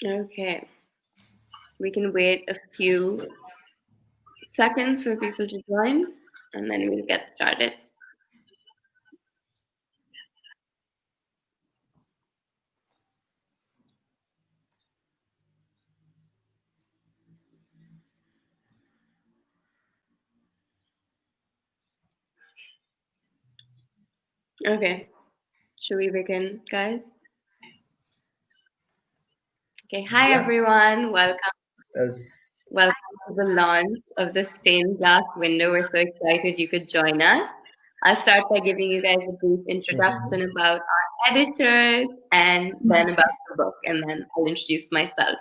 Okay. We can wait a few seconds for people to join, and then we'll get started. Okay. Should we begin, guys? Okay. Hi, Yeah. everyone. Welcome. It's Welcome to the launch of the stained glass window. We're so excited you could join us. I'll start by giving you guys a brief introduction about our editors and then about the book, and then I'll introduce myself.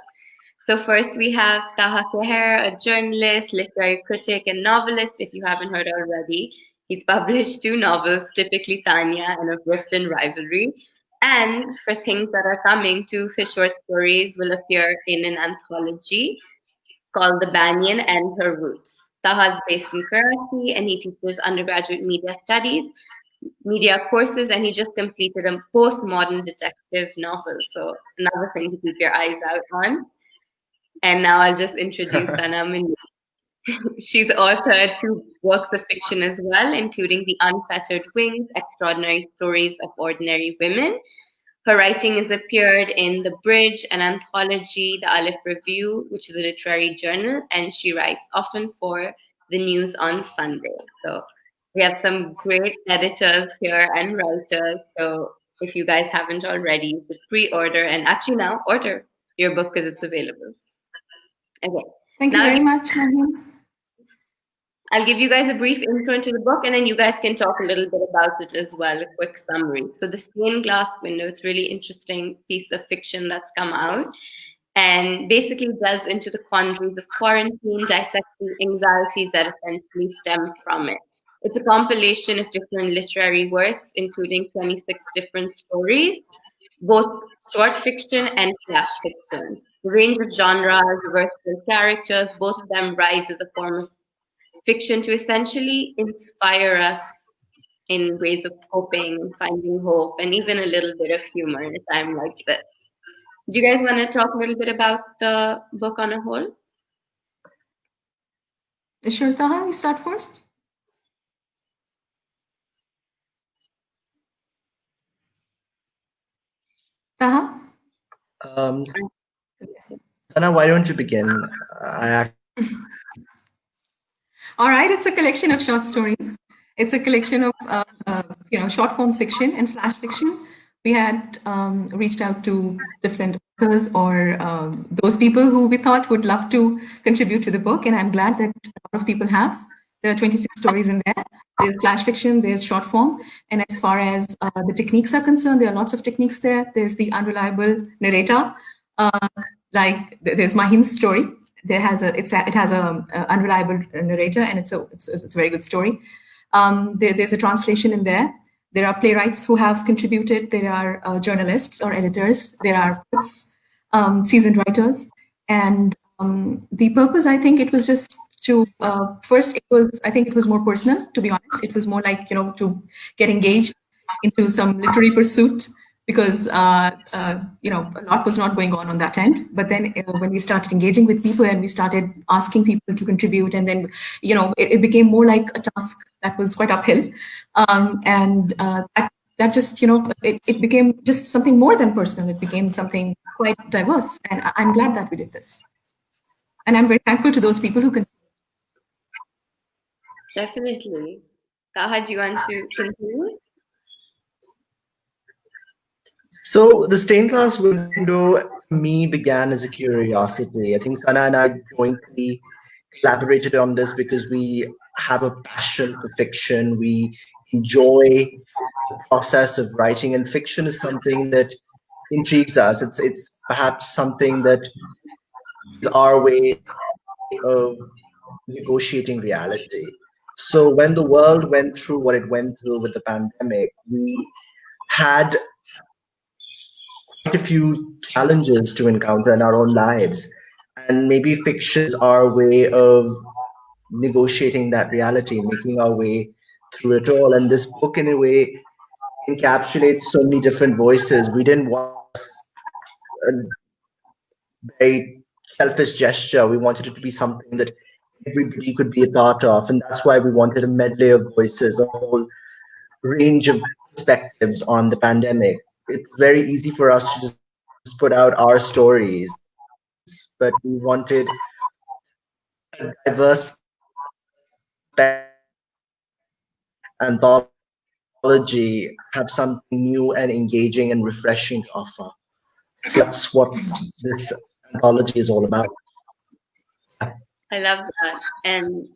So first we have Taha, a journalist, literary critic, and novelist, if you haven't heard already. He's published 2 novels, typically Tanya and Of Rift and Rivalry. And for things that are coming, 2 of his short stories will appear in an anthology called The Banyan and Her Roots. Taha is based in Karachi and he teaches undergraduate media courses, and he just completed a postmodern detective novel. So another thing to keep your eyes out on. And now I'll just introduce Sana Munir. She's authored 2 works of fiction as well, including The Unfettered Wings, Extraordinary Stories of Ordinary Women. Her writing has appeared in The Bridge, an anthology, The Aleph Review, which is a literary journal, and she writes often for The News on Sunday. So we have some great editors here and writers. So if you guys haven't already, you should pre-order and actually now order your book because it's available. Okay. Thank you Now very much, Munir. I'll give you guys a brief intro into the book, and then you guys can talk a little bit about it as well, a quick summary. So The Stained Glass Window, it's a really interesting piece of fiction that's come out, and basically delves into the quandaries of quarantine, dissecting anxieties that essentially stem from it. It's a compilation of different literary works, including 26 different stories, both short fiction and flash fiction. The range of genres, versatile characters, both of them rise as a form of fiction to essentially inspire us in ways of coping and finding hope and even a little bit of humor in a time like this. Do you guys want to talk a little bit about the book on a whole? Sure, Taha, you start first. Taha? Anna, why don't you begin? All right, it's a collection of short stories. It's a collection of short form fiction and flash fiction. We had reached out to different authors or those people who we thought would love to contribute to the book, and I'm glad that a lot of people have. There are 26 stories in there. There's flash fiction, there's short form, and as far as the techniques are concerned, there are lots of techniques there. There's the unreliable narrator, like there's Mahin's story. It has a unreliable narrator, and it's a very good story. There's a translation in there. There are playwrights who have contributed. There are journalists or editors. There are poets, seasoned writers, and the purpose, I think, it was just to first. I think it was more personal. To be honest, it was more like to get engaged into some literary pursuit, because a lot was not going on that end. But then when we started engaging with people and we started asking people to contribute, and then it became more like a task that was quite uphill, and that just it became just something more than personal. It became something quite diverse, and I'm glad that we did this, and I'm very thankful to those people who contributed. Definitely. Taha, do you want to continue? So the stained glass window for me began as a curiosity. I think Sana and I jointly collaborated on this because we have a passion for fiction. We enjoy the process of writing, and fiction is something that intrigues us. It's perhaps something that is our way of negotiating reality. So when the world went through what it went through with the pandemic, we had quite a few challenges to encounter in our own lives. And maybe fiction is our way of negotiating that reality, making our way through it all. And this book, in a way, encapsulates so many different voices. We didn't want very selfish gesture. We wanted it to be something that everybody could be a part of, and that's why we wanted a medley of voices, a whole range of perspectives on the pandemic. It's very easy for us to just put out our stories, but we wanted a diverse perspective anthology have something new and engaging and refreshing to offer. So that's what this anthology is all about. I love that. And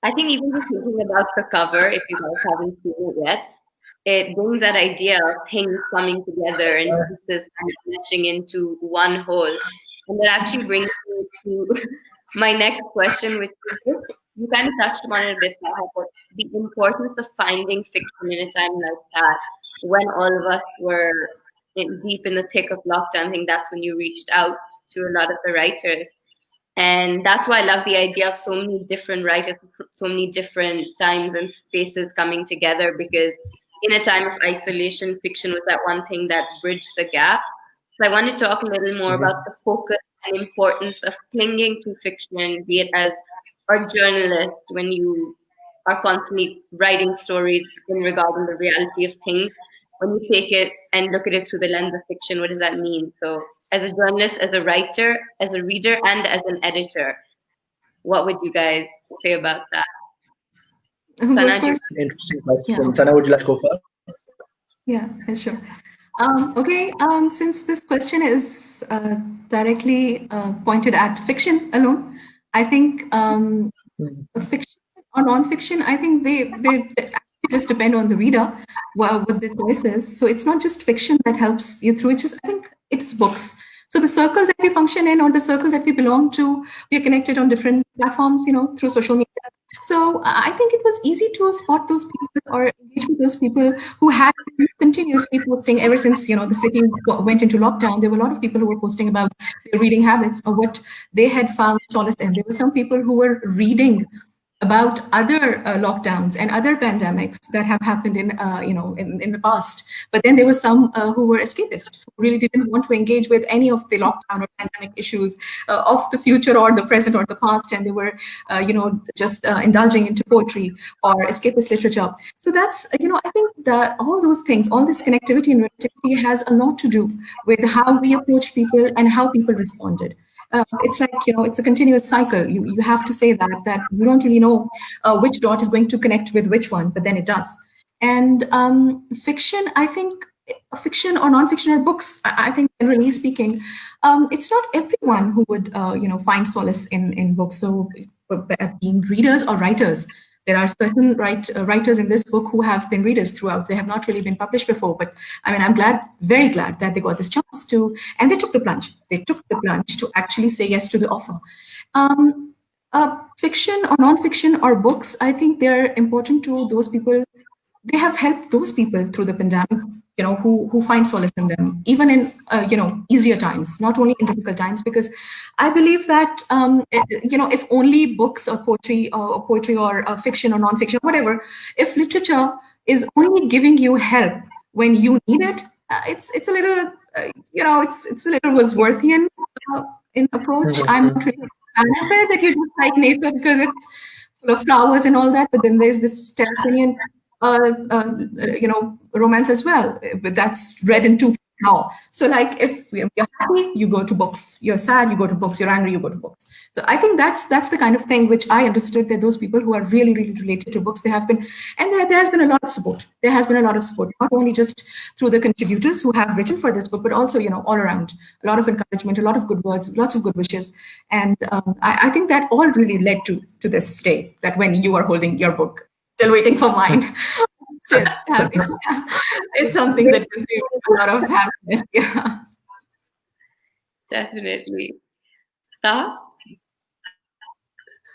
I think even just thinking about the cover, if you guys haven't seen it yet, it brings that idea of things coming together and pieces kind of meshing into one whole. And that actually brings me to my next question, which is just, you kind of touched upon it a bit, Taha, but the importance of finding fiction in a time like that, when all of us were deep in the thick of lockdown. I think that's when you reached out to a lot of the writers. And that's why I love the idea of so many different writers, so many different times and spaces coming together, because in a time of isolation, fiction was that one thing that bridged the gap. So I want to talk a little more about the focus and importance of clinging to fiction, be it as a journalist when you are constantly writing stories in regarding the reality of things. When you take it and look at it through the lens of fiction, what does that mean? So, as a journalist, as a writer, as a reader, and as an editor, what would you guys say about that? Who goes Sana, first? Interesting Yeah. question. Sana, would you like to go first? Yeah, sure. Okay, since this question is directly pointed at fiction alone, I think fiction or non-fiction, I think they actually just depend on the reader, what the choice is. So it's not just fiction that helps you through. It's just, I think it's books. So the circle that we function in, or the circle that we belong to, we are connected on different platforms, through social media. So I think it was easy to spot those people or engage with those people who had been continuously posting ever since the city went into lockdown. There were a lot of people who were posting about their reading habits or what they had found solace in. There were some people who were reading about other lockdowns and other pandemics that have happened in the past. But then there were some who were escapists who really didn't want to engage with any of the lockdown or pandemic issues of the future or the present or the past, and they were just indulging into poetry or escapist literature. So that's I think that all those things, all this connectivity and relativity has a lot to do with how we approach people and how people responded. It's like it's a continuous cycle. You have to say that you don't really know which dot is going to connect with which one, but then it does. And fiction, I think, fiction or non-fiction or books, I think generally speaking, it's not everyone who would find solace in books. So being readers or writers, there are certain writers in this book who have been readers throughout. They have not really been published before, but I mean, I'm very glad that they got this chance to, and they took the plunge. They took the plunge to actually say yes to the offer. Fiction or non-fiction or books, I think they're important to those people. They have helped those people through the pandemic, who find solace in them, even in easier times, not only in difficult times. Because I believe that if only books or poetry or fiction or non-fiction, whatever, if literature is only giving you help when you need it, it's a little it's a little Wordsworthian in approach. I'm not really a fan of it, that you just like nature because it's full of flowers and all that, but then there's this Tennysonian romance as well, but that's read in two now. So like if you're happy, you go to books. You're sad, you go to books. You're angry, you go to books. So I think that's the kind of thing which I understood, that those people who are really, really related to books, they have been, and there has been a lot of support. There has been a lot of support, not only just through the contributors who have written for this book, but also, all around, a lot of encouragement, a lot of good words, lots of good wishes. And I think that all really led to this day, that when you are holding your book, still waiting for mine. Still happy. It's something that gives me a lot of happiness. Yeah. definitely. Taha?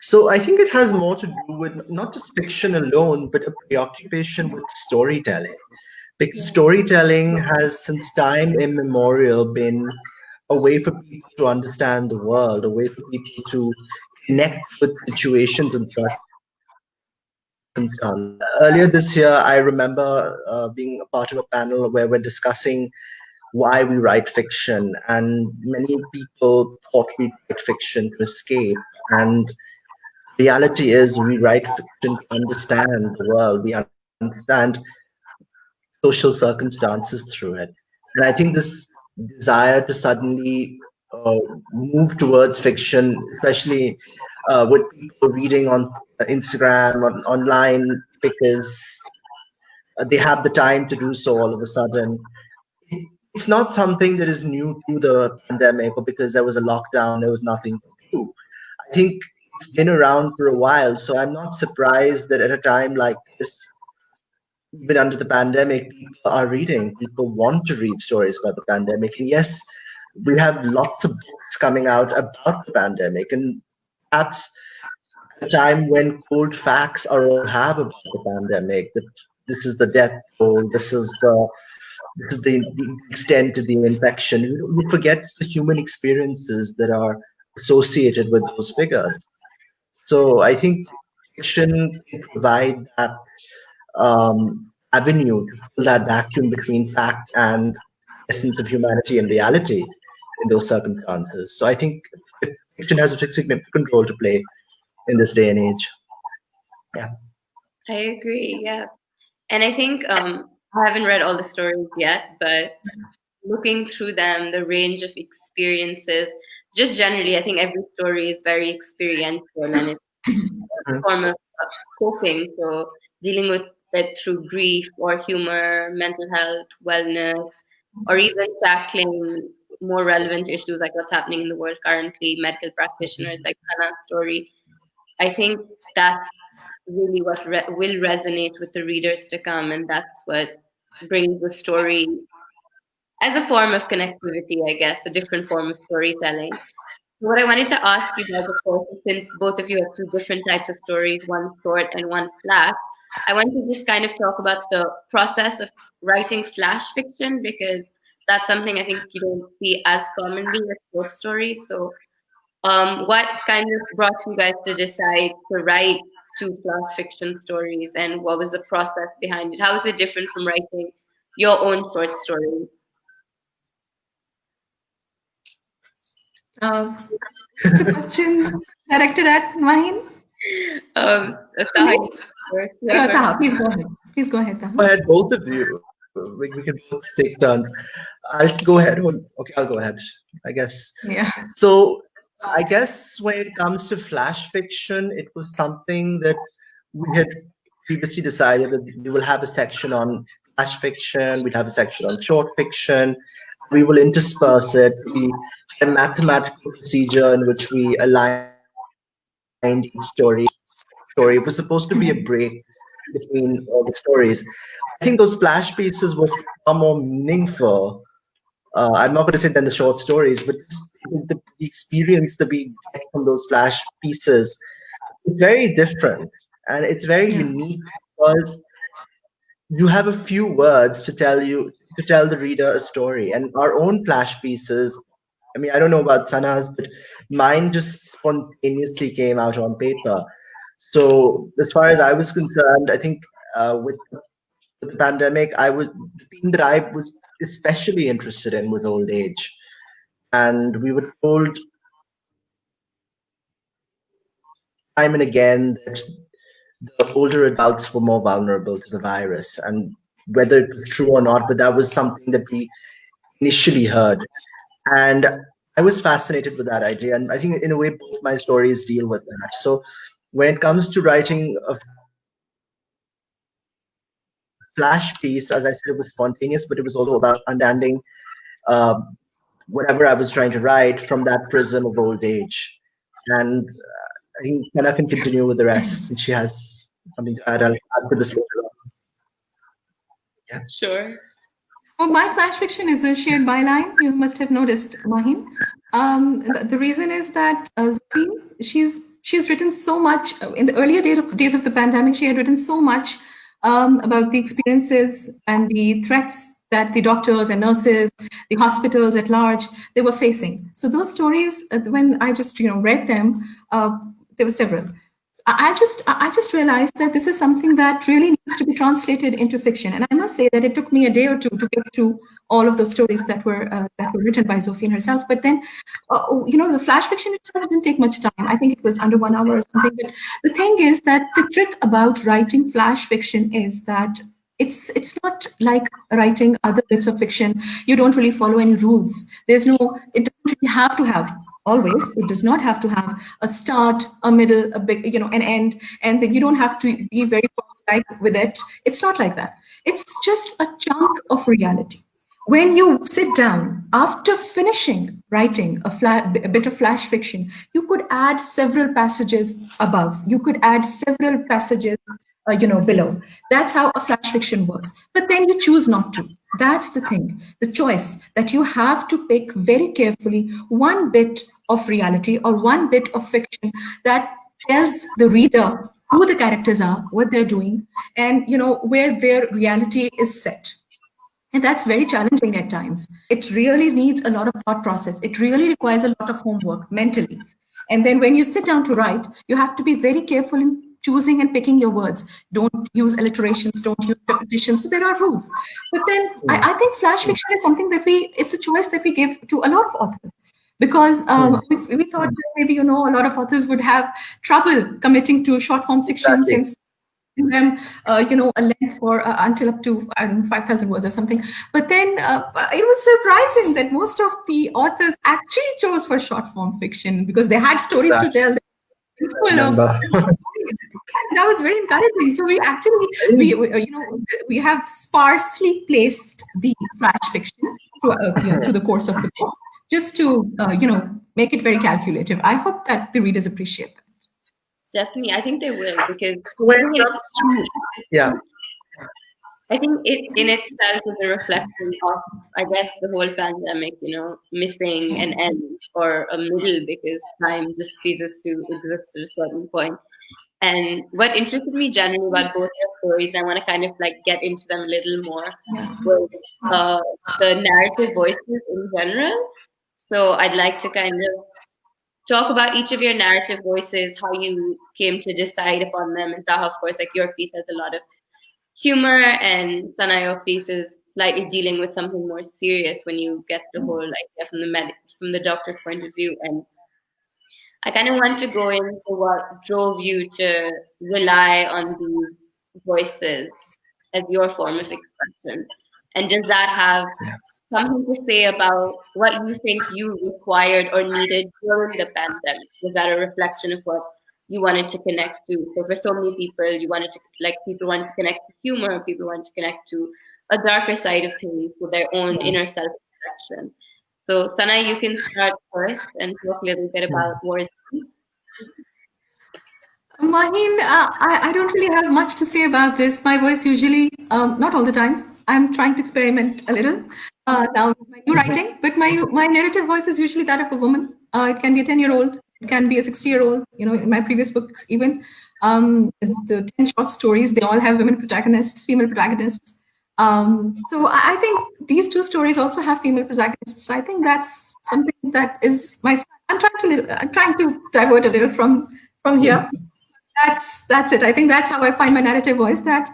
So I think it has more to do with not just fiction alone, but a preoccupation with storytelling. Because storytelling has, since time immemorial, been a way for people to understand the world, a way for people to connect with situations and circumstances. Earlier this year, I remember being a part of a panel where we're discussing why we write fiction. And many people thought we write fiction to escape. And reality is, we write fiction to understand the world. We understand social circumstances through it. And I think this desire to suddenly uh, move towards fiction, especially with people reading on Instagram, online, because they have the time to do so all of a sudden. It's not something that is new to the pandemic or because there was a lockdown, there was nothing to do. I think it's been around for a while. So I'm not surprised that at a time like this, even under the pandemic, people are reading. People want to read stories about the pandemic. And yes, we have lots of books coming out about the pandemic. And perhaps a time when cold facts are all we have about the pandemic, that this is the death toll, this is the extent of the infection. We forget the human experiences that are associated with those figures. So I think fiction can provide that avenue to fill that vacuum between fact and essence of humanity and reality in those circumstances. So I think fiction has a significant role to play in this day and age. Yeah. I agree. Yeah. And I think I haven't read all the stories yet, but looking through them, the range of experiences, just generally, I think every story is very experiential and it's a form of coping. So dealing with it through grief or humor, mental health, wellness, or even tackling more relevant issues like what's happening in the world currently, medical practitioners like Hannah's story. I think that's really what will resonate with the readers to come, and that's what brings the story as a form of connectivity, I guess, a different form of storytelling. What I wanted to ask you guys, of course, since both of you have two different types of stories, one short and one flash, I want to just kind of talk about the process of writing flash fiction because that's something I think you don't see as commonly with short stories. So, what kind of brought you guys to decide to write two flash fiction stories, and what was the process behind it? How is it different from writing your own short stories? It's a question directed at Mahin. Taha, you first, Yeah, whoever. Taha, please go ahead. Please go ahead, Go Taha. ahead, both of you. We can both take turns. I'll go ahead. Okay, I'll go ahead, I guess. Yeah. So I guess when it comes to flash fiction, it was something that we had previously decided that we will have a section on flash fiction, we'd have a section on short fiction, we will intersperse it. We had a mathematical procedure in which we aligned each story. It was supposed to be a break between all the stories. I think those flash pieces were far more meaningful. I'm not going to say than the short stories, but just the experience that we get from those flash pieces is very different and it's very Yeah. unique because you have a few words to tell the reader a story. And our own flash pieces, I mean, I don't know about Sana's, but mine just spontaneously came out on paper. So as far as I was concerned, I think with the pandemic, the theme that I was especially interested in was old age. And we were told time and again that the older adults were more vulnerable to the virus. And whether it was true or not, but that was something that we initially heard. And I was fascinated with that idea. And I think, in a way, both my stories deal with that. So when it comes to writing a flash piece, as I said, it was spontaneous, but it was also about understanding uh, whatever I was trying to write from that prism of old age. And I think Hannah can continue with the rest since she has something to add. I'll add to this later on. Yeah. Sure. Oh, my flash fiction is a shared byline. You must have noticed, Mahin. The reason is that Zafin, she's written so much in the earlier days of the pandemic. She had written so much about the experiences and the threats that the doctors and nurses, the hospitals at large, they were facing. So those stories, when I just read them, there were several. I just realized that this is something that really needs to be translated into fiction. And I must say that it took me a day or two to get through all of those stories that were written by Zofine herself. But then, the flash fiction itself didn't take much time. I think it was under 1 hour or something. But the thing is that the trick about writing flash fiction is that it's not like writing other bits of fiction. You don't really follow any rules. It doesn't really have to have, always, it does not have to have a start, a middle, a big, an end, and then you don't have to be very like with it. It's not like that. It's just a chunk of reality. When you sit down after finishing writing a bit of flash fiction, you could add several passages above. You could add several passages below. That's how a flash fiction works. But then you choose not to. That's the thing, the choice, that you have to pick very carefully one bit of reality or one bit of fiction that tells the reader who the characters are, what they're doing, and where their reality is set. And that's very challenging at times. It really needs a lot of thought process. It really requires a lot of homework mentally. And then when you sit down to write, you have to be very careful in choosing and picking your words. Don't use alliterations, don't use repetitions. So there are rules. But then I think flash fiction is something that it's a choice that we give to a lot of authors. Because we thought that maybe, a lot of authors would have trouble committing to short form fiction since them, a length for until up to 5,000 words or something. But then it was surprising that most of the authors actually chose for short form fiction because they had stories to tell. That was very encouraging. So we actually, we have sparsely placed the flash fiction through the course of the book, just to make it very calculative. I hope that the readers appreciate that. Definitely, I think they will, because I think it in itself is a reflection of, I guess, the whole pandemic, missing an end or a middle, because time just ceases to exist at a certain point. And what interested me generally about both your stories, and I want to kind of like get into them a little more, was the narrative voices in general. So I'd like to kind of talk about each of your narrative voices, how you came to decide upon them. And Taha, of course, like your piece has a lot of humor, and Sana, your piece is slightly dealing with something more serious when you get the whole idea from the doctor's point of view. And I kind of want to go into what drove you to rely on these voices as your form of expression. And does that have something to say about what you think you required or needed during the pandemic? Was that a reflection of what you wanted to connect to? So for so many people, people want to connect to humor, people want to connect to a darker side of things, with their own inner self-expression. So Sana, you can start first and talk a little bit about Wars. Maheen, I don't really have much to say about this. My voice usually, not all the times, I'm trying to experiment a little now with my new writing, but my narrative voice is usually that of a woman. It can be a 10-year-old, it can be a 60-year-old, in my previous books even. The 10 short stories, they all have women protagonists, female protagonists. So I think these two stories also have female protagonists. I think that's something that is I'm trying to divert a little from here. That's it. I think that's how I find my narrative voice. That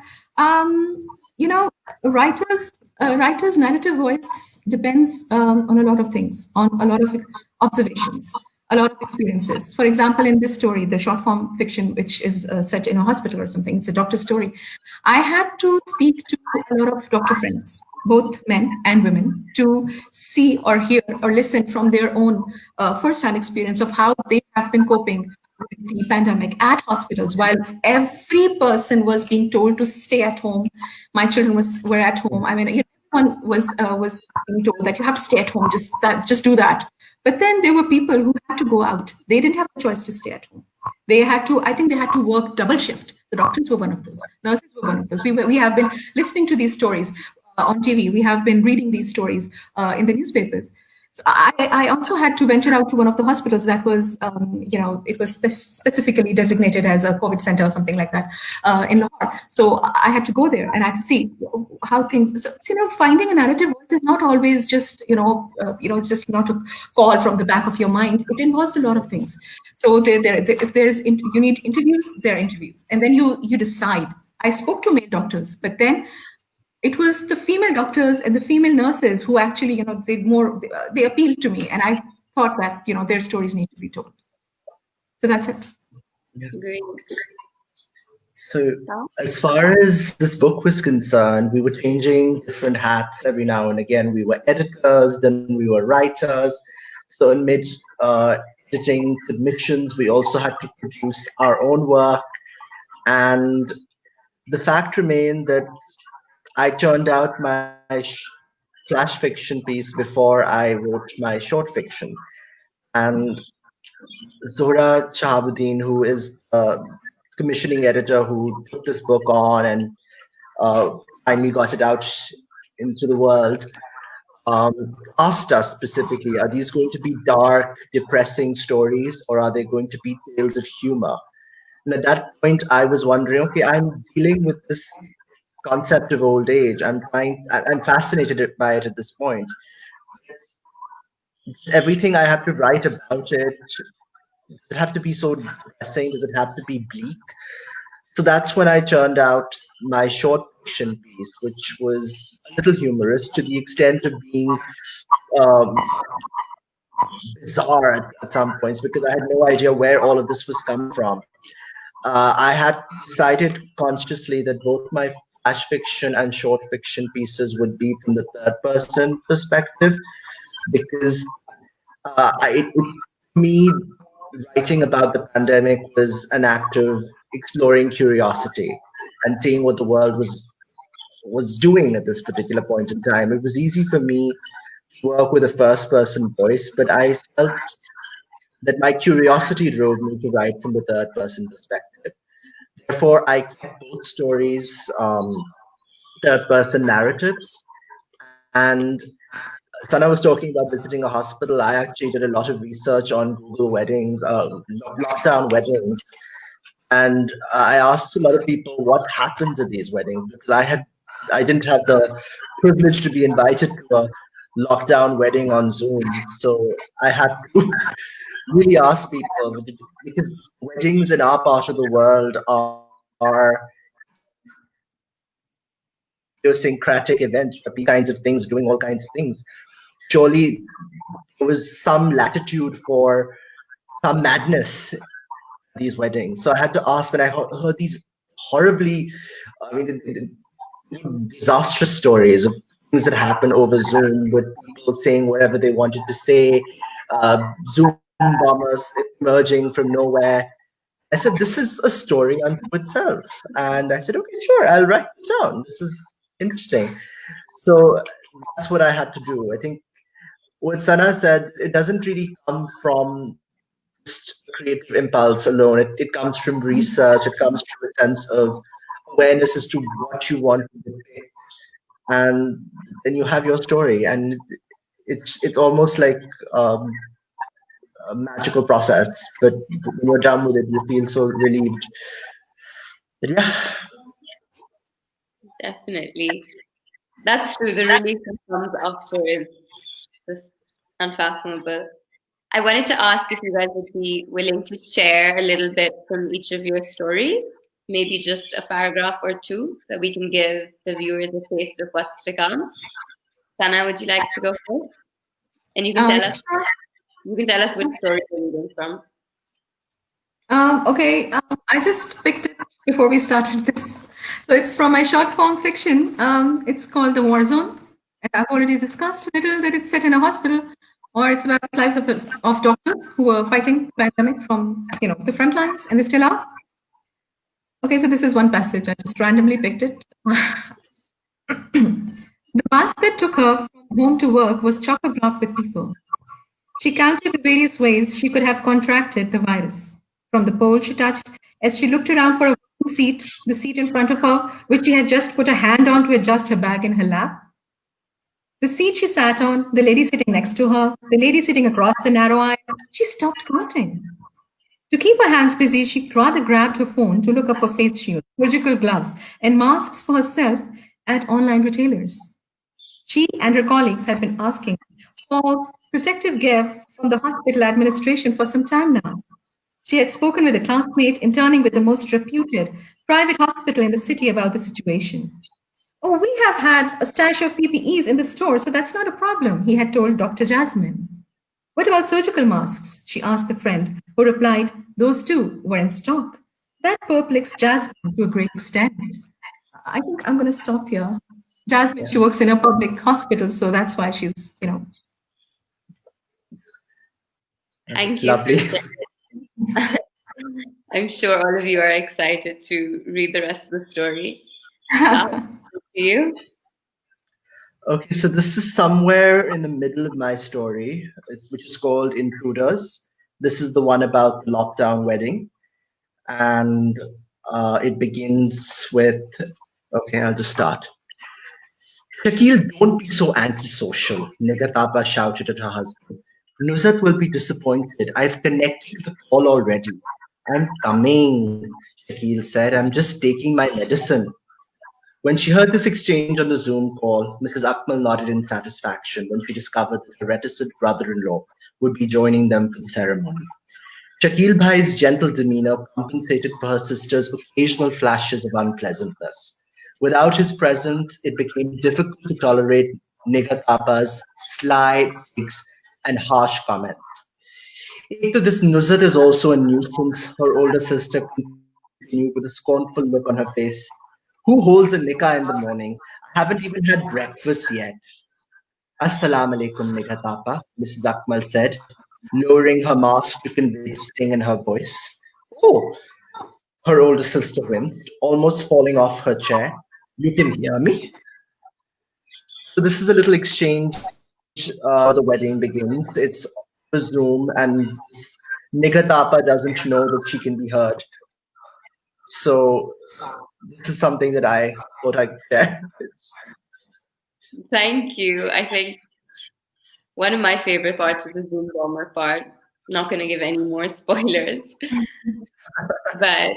writer's narrative voice depends on a lot of things, on a lot of observations, a lot of experiences. For example, in this story, the short form fiction, which is set in a hospital or something, it's a doctor story. I had to speak to a lot of doctor friends, both men and women, to see or hear or listen from their own first-hand experience of how they have been coping with the pandemic at hospitals, while every person was being told to stay at home. My children were at home. I mean, everyone was being told that you have to stay at home, just do that. But then there were people who had to go out. They didn't have a choice to stay at home. I think they had to work double shift. The doctors were one of those. Nurses were one of those. We have been listening to these stories on TV. We have been reading these stories in the newspapers. So I also had to venture out to one of the hospitals that was, it was specifically designated as a COVID center or something like that in Lahore. So I had to go there and I had to see how things. So finding a narrative voice is not always just it's just not a call from the back of your mind. It involves a lot of things. So if you need interviews, there are interviews, and then you decide. I spoke to male doctors, but then it was the female doctors and the female nurses who actually, they appealed to me, and I thought that, their stories need to be told. So that's it. Great. So, as far as this book was concerned, we were changing different hats every now and again. We were editors, then we were writers. So, in mid editing submissions, we also had to produce our own work. And the fact remained that I turned out my flash fiction piece before I wrote my short fiction. And Zohra Shahabuddin, who is the commissioning editor who took this book on and finally got it out into the world, asked us specifically, are these going to be dark, depressing stories, or are they going to be tales of humor? And at that point, I was wondering, okay, I'm dealing with this concept of old age. I'm fascinated by it at this point. Everything I have to write about it, does it have to be so depressing? Does it have to be bleak? So that's when I turned out my short fiction piece, which was a little humorous to the extent of being um, bizarre at some points, because I had no idea where all of this was coming from. I had decided consciously that both my flash fiction and short fiction pieces would be from the third person perspective, because me, writing about the pandemic was an act of exploring curiosity and seeing what the world was doing at this particular point in time. It was easy for me to work with a first person voice, but I felt that my curiosity drove me to write from the third person perspective. Therefore, I kept both stories third person narratives. And Sana was talking about visiting a hospital. I actually did a lot of research on Google weddings, lockdown weddings. And I asked a lot of people what happens at these weddings, because I didn't have the privilege to be invited to a lockdown wedding on Zoom. So I had to really ask people, because weddings in our part of the world are idiosyncratic events where people kinds of things doing all kinds of things. Surely there was some latitude for some madness at these weddings. So I had to ask when I heard these horribly, I mean, disastrous stories of things that happen over Zoom, with people saying whatever they wanted to say, Zoom bombers emerging from nowhere. I said, this is a story unto itself. And I said, okay, sure, I'll write it down. This is interesting. So that's what I had to do. I think what Sana said, it doesn't really come from just creative impulse alone. It comes from research. It comes from a sense of awareness as to what you want to depict. And then you have your story. And it's almost like a magical process. But when you're done with it, you feel so relieved. But yeah. Definitely. That's true. The relief that comes after is just unfathomable. I wanted to ask if you guys would be willing to share a little bit from each of your stories, maybe just a paragraph or two, so we can give the viewers a taste of what's to come. Sana, would you like to go first? And you can tell us which story you're reading from. Okay, I just picked it before we started this. So it's from my short form fiction. It's called The War Zone. And I've already discussed a little that it's set in a hospital, or it's about the lives of doctors who are fighting the pandemic from the front lines, and they still are. Okay, so this is one passage. I just randomly picked it. The bus that took her from home to work was chock-a-block with people. She counted the various ways she could have contracted the virus. From the pole she touched, as she looked around for a seat, the seat in front of her, which she had just put a hand on to adjust her bag in her lap. The seat she sat on, the lady sitting next to her, the lady sitting across the narrow aisle, she stopped counting. To keep her hands busy, she rather grabbed her phone to look up for face shields, surgical gloves, and masks for herself at online retailers. She and her colleagues had been asking for protective gear from the hospital administration for some time now. She had spoken with a classmate interning with the most reputed private hospital in the city about the situation. Oh, we have had a stash of PPEs in the store, so that's not a problem, he had told Dr. Jasmine. What about surgical masks? She asked the friend, who replied, those too were in stock. That perplexed Jasmine to a great extent. I think I'm going to stop here. Jasmine, she works in a public hospital, so that's why she's, Thank you for Lovely. sharing. I'm sure all of you are excited to read the rest of the story. To you. Okay, so this is somewhere in the middle of my story, which is called Intruders. This is the one about the lockdown wedding. And it begins with, okay, I'll just start. Shakil, don't be so antisocial, Negatapa shouted at her husband. Nusrat will be disappointed. I've connected to the call already. I'm coming, Shakil said. I'm just taking my medicine. When she heard this exchange on the Zoom call, Mrs. Akmal nodded in satisfaction when she discovered that her reticent brother-in-law would be joining them for the ceremony. Shakil Bhai's gentle demeanor compensated for her sister's occasional flashes of unpleasantness. Without his presence, it became difficult to tolerate Nigatapa's sly digs and harsh comments. Into this, Nuzrat is also a nuisance, her older sister continued with a scornful look on her face. Who holds a nikah in the morning? I haven't even had breakfast yet. Assalamu alaikum, Nigatapa, Mrs. Akmal said, lowering her mask to convey the sting in her voice. Oh, her older sister winced, almost falling off her chair. You can hear me? So this is a little exchange before the wedding begins. It's a Zoom, and Nigatapa doesn't know that she can be heard. So this is something that I thought I'd share. Thank you. I think one of my favorite parts was the Zoom bomber part. Not going to give any more spoilers, but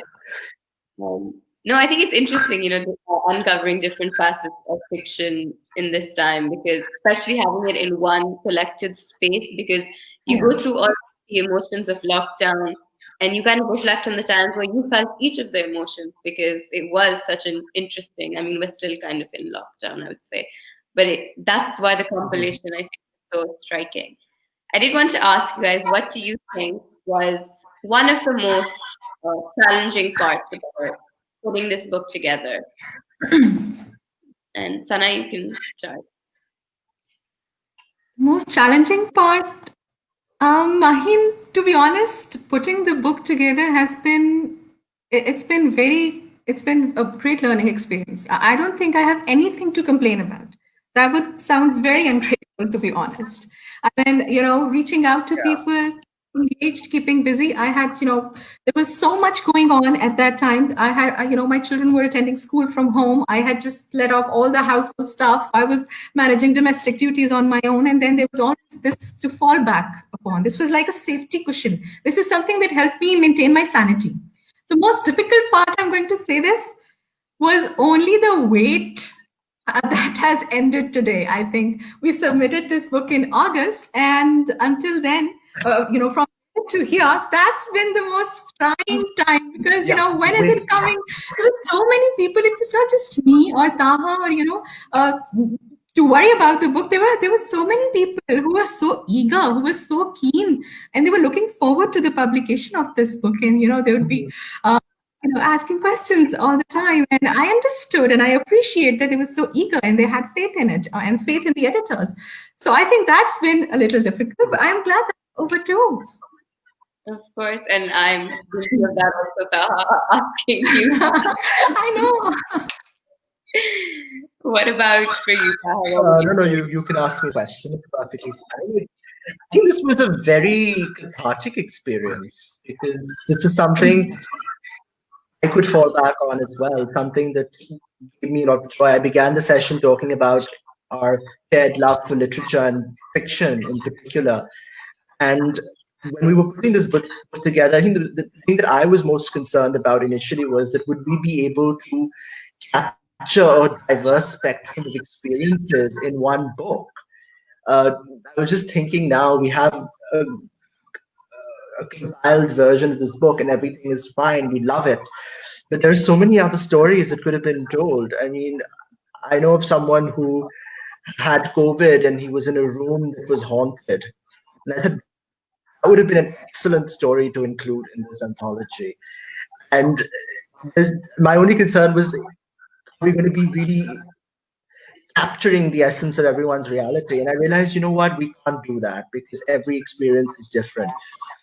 no, I think it's interesting, uncovering different facets of fiction in this time, because especially having it in one collected space, because you go through all the emotions of lockdown and you kind of reflect on the times where you felt each of the emotions, because it was such an interesting, I mean, we're still kind of in lockdown, I would say, but that's why the compilation, I think, is so striking. I did want to ask you guys, what do you think was one of the most challenging parts about putting this book together? And Sana, you can start. Most challenging part, Mahim, to be honest, putting the book together it's been a great learning experience. I don't think I have anything to complain about. That would sound very ungrateful, to be honest. I mean, reaching out to people, engaged, keeping busy. I had, there was so much going on at that time. My children were attending school from home. I had just let off all the household stuff. So I was managing domestic duties on my own. And then there was always this to fall back upon. This was like a safety cushion. This is something that helped me maintain my sanity. The most difficult part, I'm going to say this, was only the wait that has ended today. I think we submitted this book in August, and until then, from to here, that's been the most trying time, because when is it coming? There were so many people. It was not just me or Taha or to worry about the book. There were so many people who were so eager, who were so keen, and they were looking forward to the publication of this book. And they would be asking questions all the time. And I understood and I appreciate that they were so eager and they had faith in it and faith in the editors. So I think that's been a little difficult, but I'm glad that's over too. Of course, and I'm guilty of that also, Taha, asking you. I know. What about for you, Taha? No, you can ask me a question. It's perfectly fine. I think this was a very cathartic experience, because this is something I could fall back on as well. Something that gave me a lot of joy. I began the session talking about our shared love for literature and fiction in particular. And when we were putting this book together, I think the thing that I was most concerned about initially was that would we be able to capture a diverse spectrum of experiences in one book? I was just thinking now we have a compiled version of this book and everything is fine. We love it. But there's so many other stories that could have been told. I mean, I know of someone who had COVID and he was in a room that was haunted. And I thought that would have been an excellent story to include in this anthology. And my only concern was, are we going to be really capturing the essence of everyone's reality? And I realized, you know what, we can't do that because every experience is different.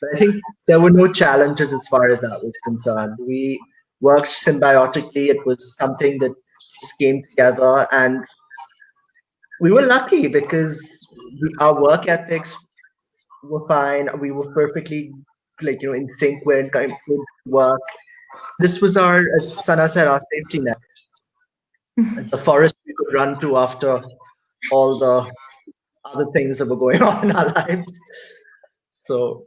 But I think there were no challenges as far as that was concerned. We worked symbiotically. It was something that just came together, and we were lucky because our work ethics were fine. We were perfectly, like, in sync when it came to work. This was our, as Sana said, our safety net, the forest we could run to after all the other things that were going on in our lives. So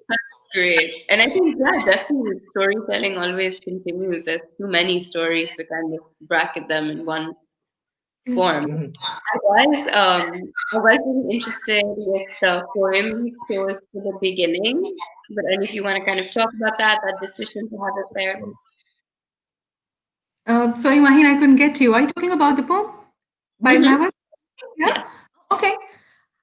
Great. And I think, yeah, definitely storytelling always continues. There's too many stories to kind of bracket them in one form. mhm. I was really interested with the poem you chose for the beginning, but and if you want to kind of talk about that decision to have it there. Sorry, Mahin, I couldn't get to you. Are you talking about the poem by Mm-hmm. Mehwaj? Yeah. Yeah. Okay.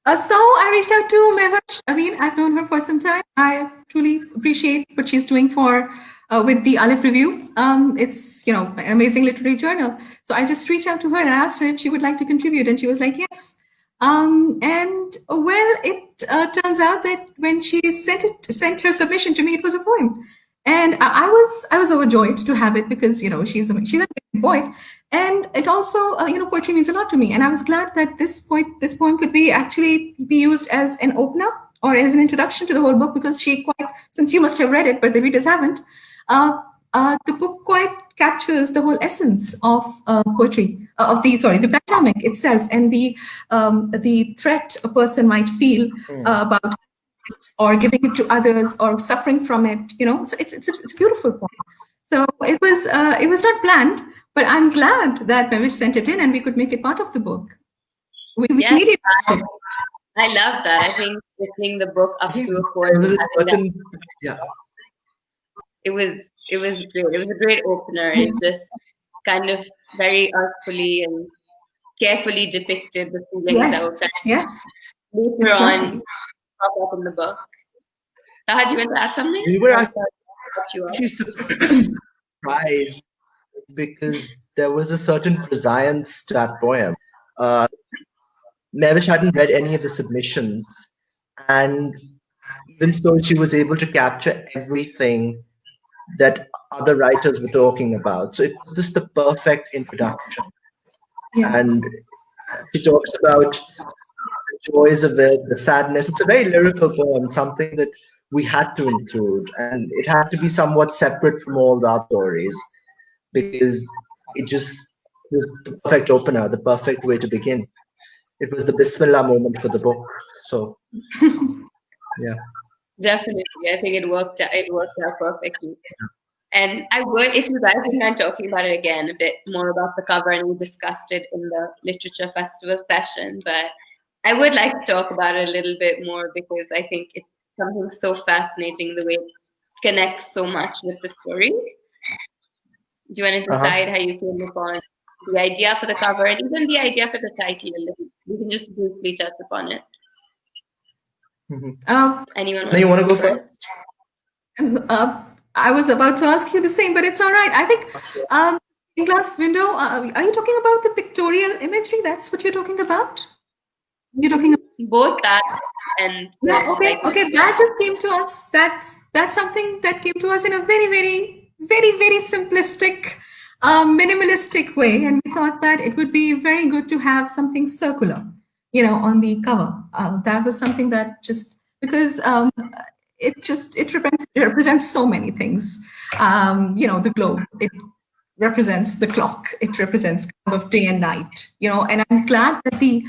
So I reached out to Mehwaj. I mean, I've known her for some time. I truly appreciate what she's doing for with the Aleph Review. It's an amazing literary journal. So I just reached out to her and asked her if she would like to contribute, and she was like, yes. And well, it turns out that when she sent her submission to me, it was a poem, and I was overjoyed to have it because she's a poet, and it also poetry means a lot to me, and I was glad that this poem could be actually be used as an opener or as an introduction to the whole book, because she quite, since you must have read it but the readers haven't, the book quite captures the whole essence of poetry, of the pandemic itself, and the threat a person might feel about or giving it to others or suffering from it. So it's a beautiful poem. So it was not planned, but I'm glad that Mevish sent it in and we could make it part of the book. We Yes, needed I love that. I think splitting the book I up think to a there poem, was a having that, certain, yeah, it was great. It was a great opener. It just kind of very artfully and carefully depicted the feelings that yes, will yes, later it's on lovely. pop up in the book. Taha, do you want to add something? we were Or actually shall I cut you off? surprised because there was a certain prescience to that poem. Uh, Mavish hadn't read any of the submissions, and even so, she was able to capture everything that other writers were talking about. So it was just the perfect introduction. Yeah. And she talks about the joys of it, the sadness. It's a very lyrical poem, something that we had to include. And it had to be somewhat separate from all the other stories because it just was the perfect opener, the perfect way to begin. It was the Bismillah moment for the book. So, yeah. Definitely. I think it worked out perfectly. And I would, if you guys don't mind talking about it again, a bit more about the cover, and we discussed it in the literature festival session, but I would like to talk about it a little bit more because I think it's something so fascinating the way it connects so much with the story. Do you want to Uh-huh. decide how you came upon the idea for the cover and even the idea for the title a little? We can just briefly touch upon it. Mhm. Anyone Now, you want want to to go go first? first? I was about to ask you the same, but it's all right. I think in glass window. Are you talking about the pictorial imagery? That's what you're talking about. You're talking. Both that and Yeah, okay, like okay. That just came to us. That's something that came to us in a very, very, very, very simplistic, minimalistic way, and we thought that it would be very good to have something circular, on the cover. That was something that just because it represents so many things. The globe. represents the clock. It represents kind of day and night, and I'm glad that the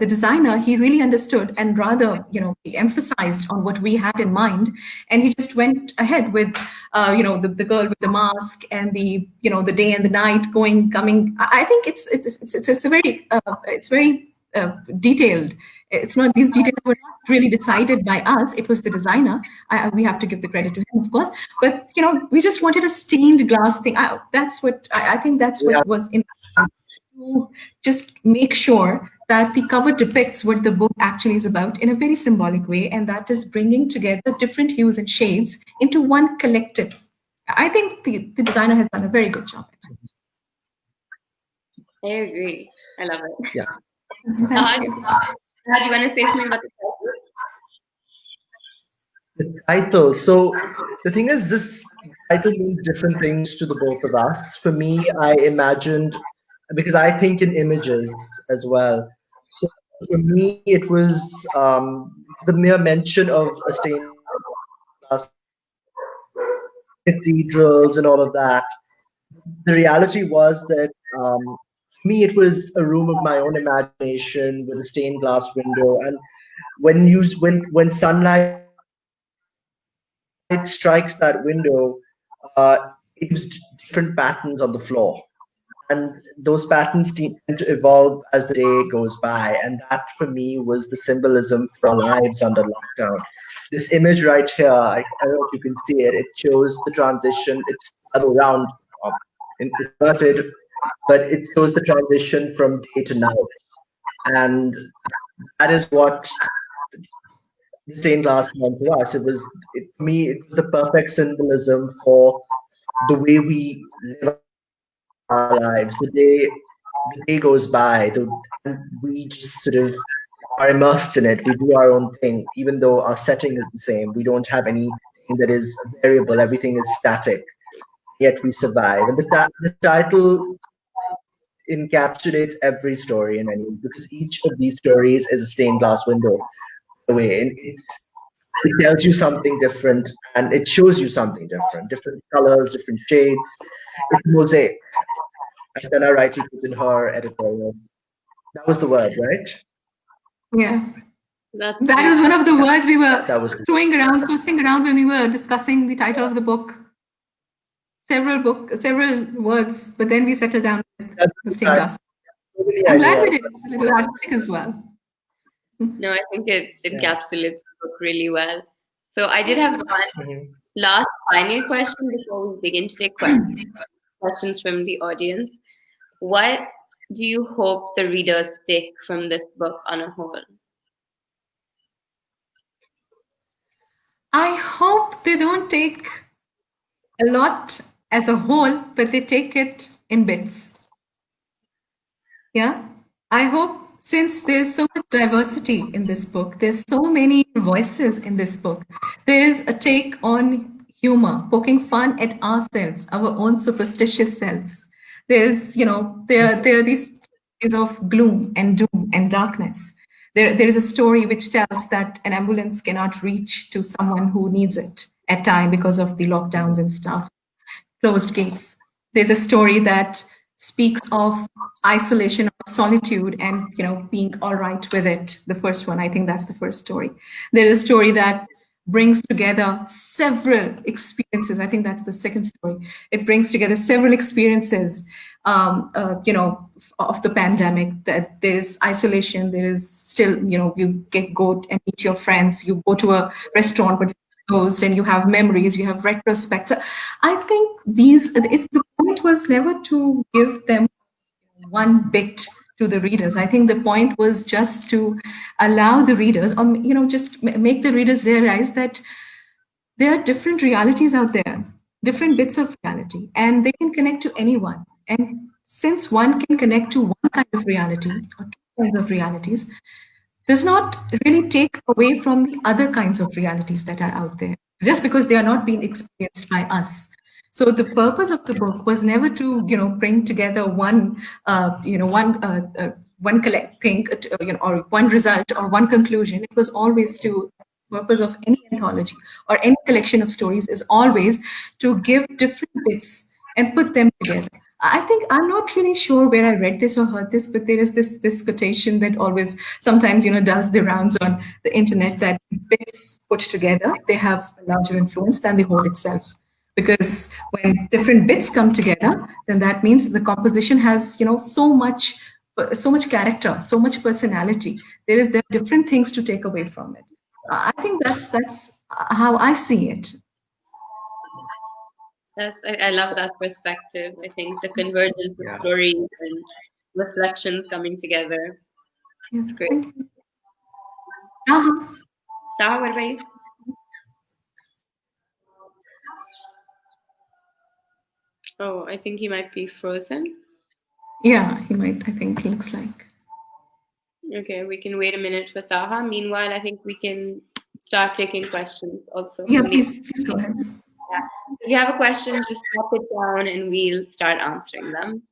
designer, he really understood and rather, he emphasized on what we had in mind, and he just went ahead with, the girl with the mask and the day and the night going, coming. I think it's a very, it's very detailed. It's not, these details were not really decided by us. It was the designer. We have to give the credit to him, of course. But we just wanted a stained glass thing. That's what I think. That's what was in, to just make sure that the cover depicts what the book actually is about in a very symbolic way, and that is bringing together different hues and shades into one collective. I think the designer has done a very good job. I agree. I love it. Yeah. Taha, do you want to say something about the title? The title. So the thing is, this title means different things to the both of us. For me, I imagined, because I think in images as well. So for me, it was the mere mention of a stained glass, cathedrals, and all of that. The reality was that me, it was a room of my own imagination with a stained glass window, and when sunlight strikes that window, it was different patterns on the floor, and those patterns tend to evolve as the day goes by, and that for me was the symbolism for our lives under lockdown. This image right here, I don't know if you can see it. It shows the transition. It's the other round, inverted, but it shows the transition from day to night, and that is what stained glass meant to us. For me, it was the perfect symbolism for the way we live our lives. The day goes by, and we just sort of are immersed in it. We do our own thing, even though our setting is the same. We don't have anything that is variable. Everything is static. Yet we survive. And the title encapsulates every story in any, because each of these stories is a stained glass window away, and it tells you something different, and it shows you something different colors, different shades. It's a mosaic, as Sana rightly put in her editorial. That was the word, right? Yeah. That was one of the words we were tossing around when we were discussing the title of the book. Several words, but then we settled down with the stained glass. I'm glad we did. It's a little artistic as well. No, I think it encapsulates the book really well. So I did have one last final question before we begin to take questions from the audience. What do you hope the readers take from this book on a whole? I hope they don't take a lot as a whole, but they take it in bits. Yeah. I hope, since there's so much diversity in this book, there's so many voices in this book, there is a take on humor, poking fun at ourselves, our own superstitious selves. There's, there are these stories of gloom and doom and darkness. There is a story which tells that an ambulance cannot reach to someone who needs it at time because of the lockdowns and stuff, closed gates. There's a story that speaks of isolation, of solitude, and being all right with it. The first one, I think that's the first story. There is a story that brings together several experiences. I think that's the second story. It brings together several experiences, of the pandemic. That there is isolation. There is still, you go and meet your friends. You go to a restaurant, but closed, and you have memories, you have retrospects. So I think the point was never to give them one bit to the readers. I think the point was just to allow the readers, or just make the readers realize that there are different realities out there, different bits of reality, and they can connect to anyone. And since one can connect to one kind of reality or two kinds of realities, does not really take away from the other kinds of realities that are out there, just because they are not being experienced by us. So the purpose of the book was never to, bring together one collect thing, or one result or one conclusion. It was always to, the purpose of any anthology or any collection of stories is always to give different bits and put them together. I think I'm not really sure where I read this or heard this, but there is this quotation that always sometimes does the rounds on the internet, that bits put together, they have a larger influence than the whole itself. Because when different bits come together, then that means the composition has so much character, so much personality. There are different things to take away from it. I think that's how I see it. Yes, I love that perspective. I think the convergence of Yeah. stories and reflections coming together. Yeah, It's great. thank you. Taha. Taha, what about you? Oh, I think he might be frozen. Yeah, he might, I think, looks like. Okay, we can wait a minute for Taha. Meanwhile, I think we can start taking questions also Yeah, from the. please go ahead. Yeah. If you have a question, just pop it down and we'll start answering them.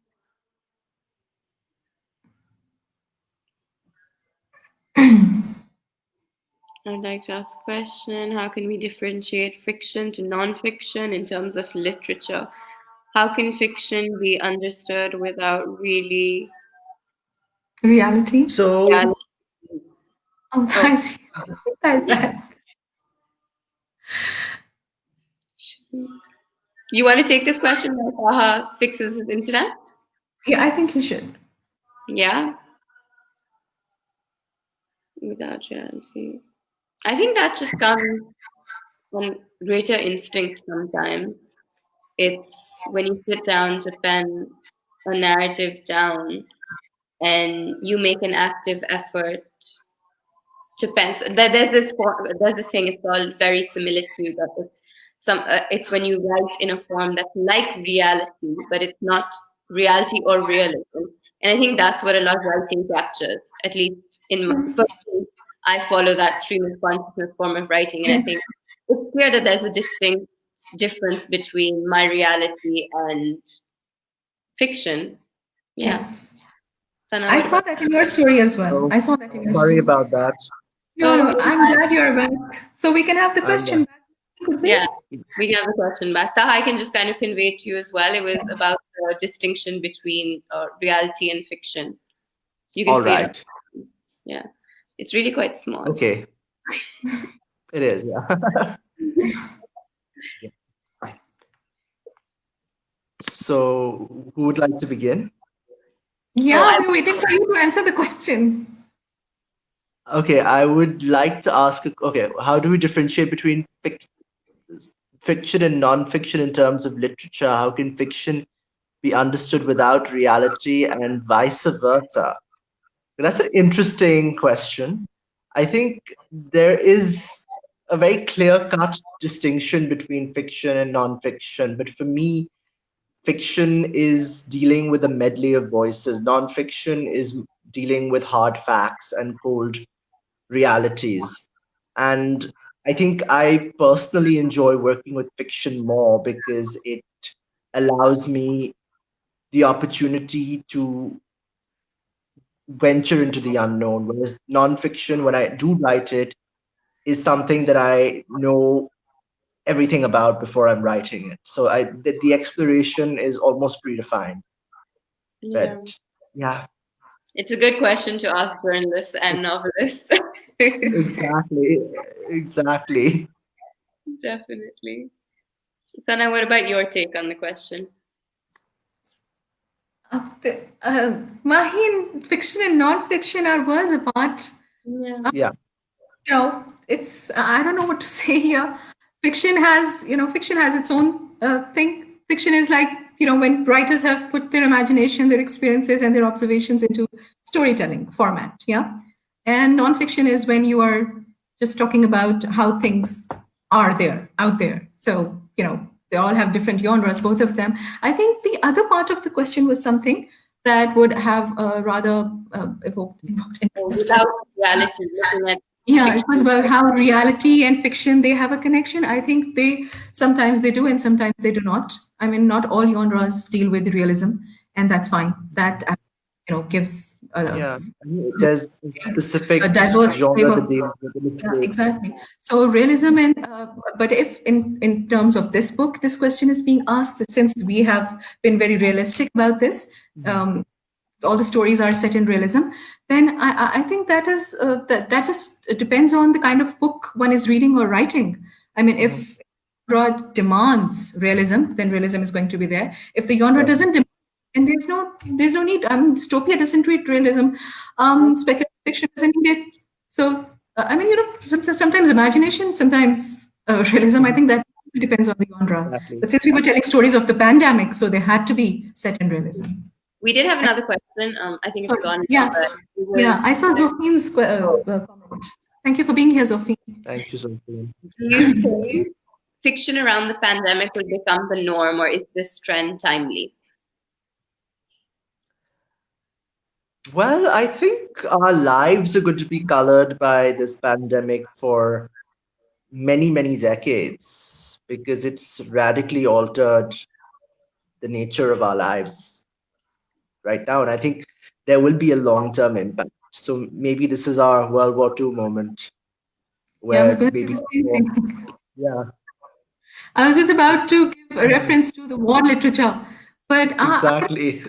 I'd like to ask a question. How can we differentiate fiction to non-fiction in terms of literature? How can fiction be understood without really Reality. So reality? Oh, Oh, that's bad. you want to take this question while Taha fixes his internet? Yeah, I think you should. Yeah, without reality. I think that just comes from greater instinct sometimes. It's when you sit down to pen a narrative down and you make an active effort to pencil. There's this thing. It's called verisimilitude. That it's when you write in a form that's like reality, but it's not reality or realism. And I think that's what a lot of writing captures. At least for me, I follow that stream of consciousness form of writing, and I think it's clear that there's a distinct difference between my reality and fiction. Yeah. Yes. Sana, I what saw about? that in your story as well. oh, I saw that in your sorry story. about that. No, Oh, no, I'm glad you're back. So we can have the I'm question back, could yeah. we? We can have a question back. Taha, I can just kind of convey it to you as well. It was about the distinction between reality and fiction. You can all see it. right. Yeah. It's really quite small. Okay. It is, yeah. So, who would like to begin? Yeah, we're waiting for you to answer the question. Okay, I would like to ask, okay, how do we differentiate between fiction and non-fiction in terms of literature? How can fiction be understood without reality and vice versa? That's an interesting question. I think there is a very clear-cut distinction between fiction and non-fiction, but for me, fiction is dealing with a medley of voices. Non-fiction is dealing with hard facts and cold realities. And I think I personally enjoy working with fiction more because it allows me the opportunity to venture into the unknown. Whereas nonfiction, when I do write it, is something that I know everything about before I'm writing it. So the exploration is almost predefined. Yeah. But yeah, It's a good question to ask journalists and novelists. exactly, exactly. Definitely. Sana, what about your take on the question? Mahin, fiction and non-fiction are worlds apart. Yeah. Yeah, It's I don't know what to say here. Fiction has its own thing. Fiction is like, when writers have put their imagination, their experiences, and their observations into storytelling format. Yeah. And nonfiction is when you are just talking about how things are there, out there. So, they all have different genres, both of them. I think the other part of the question was something that would have rather invoked interest. Without reality, looking at Yeah, it was fiction. about how reality and fiction, they have a connection. I think they sometimes they do and sometimes they do not. I mean, not all genres deal with realism, and that's fine. That gives Yeah, I mean, there's a a specific diverse genre flavor. that deals with it. Yeah, exactly. So realism and but if in terms of this book, this question is being asked since we have been very realistic about this. Um, all the stories are set in realism. Then I think that is that just depends on the kind of book one is reading or writing. I mean, if genre demands realism, then realism is going to be there. If the genre doesn't demand, and there's no need. Dystopia doesn't need realism. Speculative fiction doesn't need it. So I mean, sometimes imagination, sometimes realism. I think that depends on the genre. Exactly. But since we were telling stories of the pandemic, so they had to be set in realism. We did have another question. I think it's Sorry. gone now, Yeah, but it yeah. was, I saw Zofine's comment. Thank you for being here, Zofine. Thank you so much. do you think fiction around the pandemic will become the norm, or is this trend timely? Well, I think our lives are going to be colored by this pandemic for many, many decades because it's radically altered the nature of our lives right now. And I think there will be a long-term impact. So maybe this is our World War II moment Yeah, I was where going to say maybe, the same thing. yeah, I was just about to give a reference to the war literature, but exactly.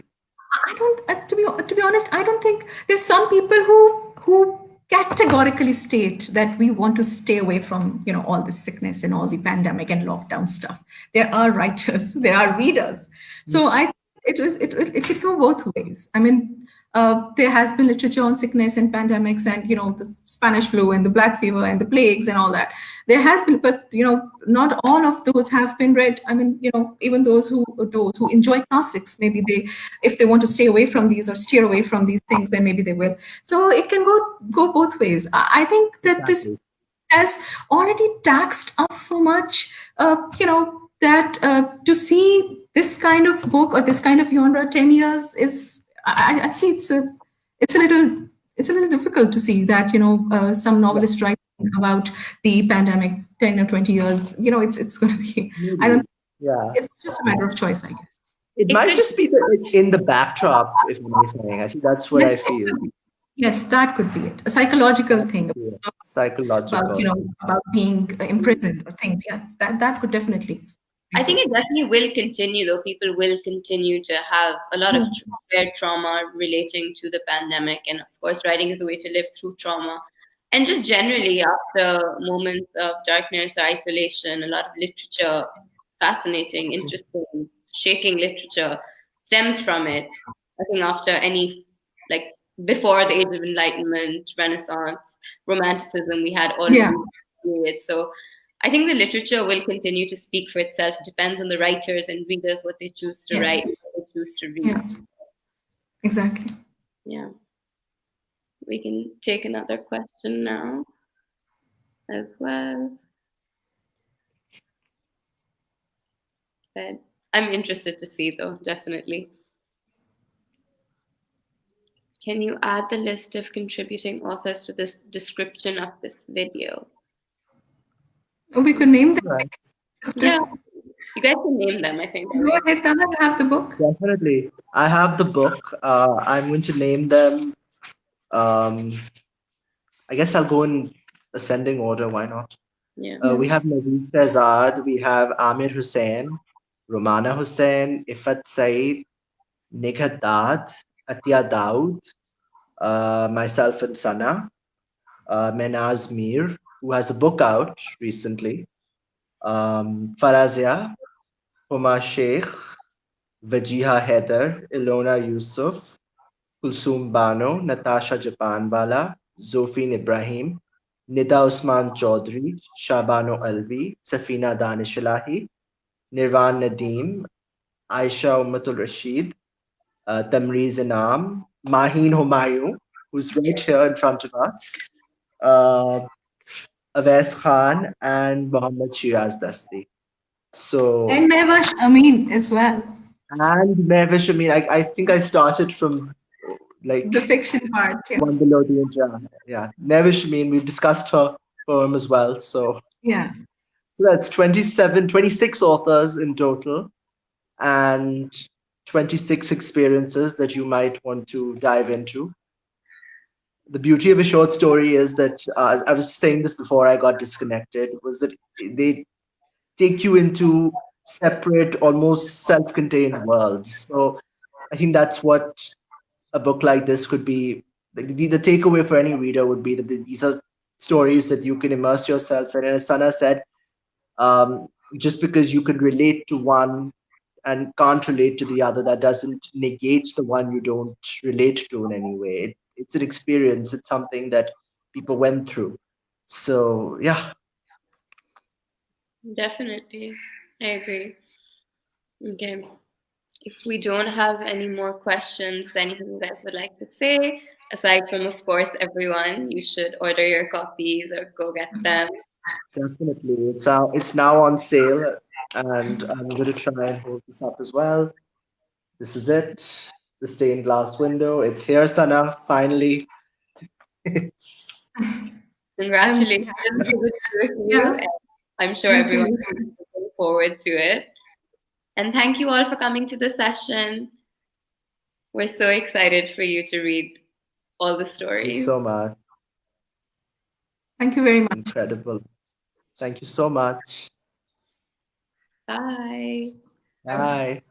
I don't. To be honest, I don't think there's some people who categorically state that we want to stay away from all this sickness and all the pandemic and lockdown stuff. There are writers, there are readers. So I think it could go both ways. I mean, there has been literature on sickness and pandemics and the Spanish flu and the black fever and the plagues and all that. There has been, but not all of those have been read. I mean, even those who enjoy classics, maybe if they want to stay away from these or steer away from these things, then maybe they will. So it can go both ways. I think that this Exactly. has already taxed us so much, that to see this kind of book or this kind of genre 10 years is, I see it's a little difficult to see that, some Yeah, novelist writing about the pandemic 10 or 20 years, it's going to be, I maybe. don't, Yeah. it's just a matter of choice, I guess. It It might could, just be in the backdrop, if anything. I think that's what I Yes, feel. yes, that could be it. A psychological That thing could be it. about Psychological. about being imprisoned or things. Yeah, that could definitely I think it resurface. definitely will continue, though. People will continue to have a lot of Yeah. shared trauma relating to the pandemic. And of course, writing is a way to live through trauma. And just generally, after moments of darkness or isolation, a lot of literature, fascinating, interesting, shaking literature, stems from it. I think after any, like, before the Age of Enlightenment, Renaissance, Romanticism, we had all of Yeah. these periods. So I think the literature will continue to speak for itself. It depends on the writers and readers what they choose to write, Yes. what they choose to read. Yeah. Exactly. Yeah. We can take another question now as well. But I'm interested to see, though, definitely. Can you add the list of contributing authors to this description of this video? Or we could name them. Right. Yeah, you guys can name them, I think. Go ahead, Taha, you have the book. Definitely. I have the book. I'm going to name them. Um, I guess I'll go in ascending order. Why not? Yeah. Yeah. We have Naveed Shahzad, we have Amir Hussain, Romana Hussain, Ifat Saeed, Nighat Dad, Atia Daud, myself and Sana, Menaz Mir, who has a book out recently, Farazia, Huma Sheikh, Vajiha Heather, Ilona Yusuf, Kulsum Bano, Natasha Japanwala, Zofin Ibrahim, Nida Usman Chaudhry, Shabano Alvi, Safina Danishilahi, Nirvan Nadeem, Aisha Ummatul Rashid, Tamreez Inam, Maheen Humayun, who's right here in front of us, uh, Awais Khan, and Mohammad Shiraz Dasti. So, And Mehwash Amin as well. and Mehvish, I think I started from The like fiction part. Yeah. one below the intra. Yeah, Nevish Amin, we've discussed her poem as well. Yeah. So that's 27, 26 authors in total, and 26 experiences that you might want to dive into. the beauty of a short story is that as I was saying this before I got disconnected, was that they take you into separate, almost self-contained worlds. So I think that's what a book like this could be. Like the takeaway for any reader would be that these are stories that you can immerse yourself in. And as Sana said, just because you could relate to one and can't relate to the other, that doesn't negate the one you don't relate to in any way. It's an experience. It's something that people went through. So yeah, Definitely. I agree. Okay. If we don't have any more questions, anything you guys would like to say, aside from, of course, everyone, you should order your copies or go get them. definitely. It's now on sale, and I'm going to try and hold this up as well. This is it. The stained glass window. It's here, Sana. Finally, it's I'm Congratulations happy. to the two of you. Yeah, And I'm sure same to everyone you. is looking forward to it. And thank you all for coming to the session. We're so excited for you to read all the thank you stories. so much. Thank you very It's much. incredible. Thank you so much. Bye. Bye.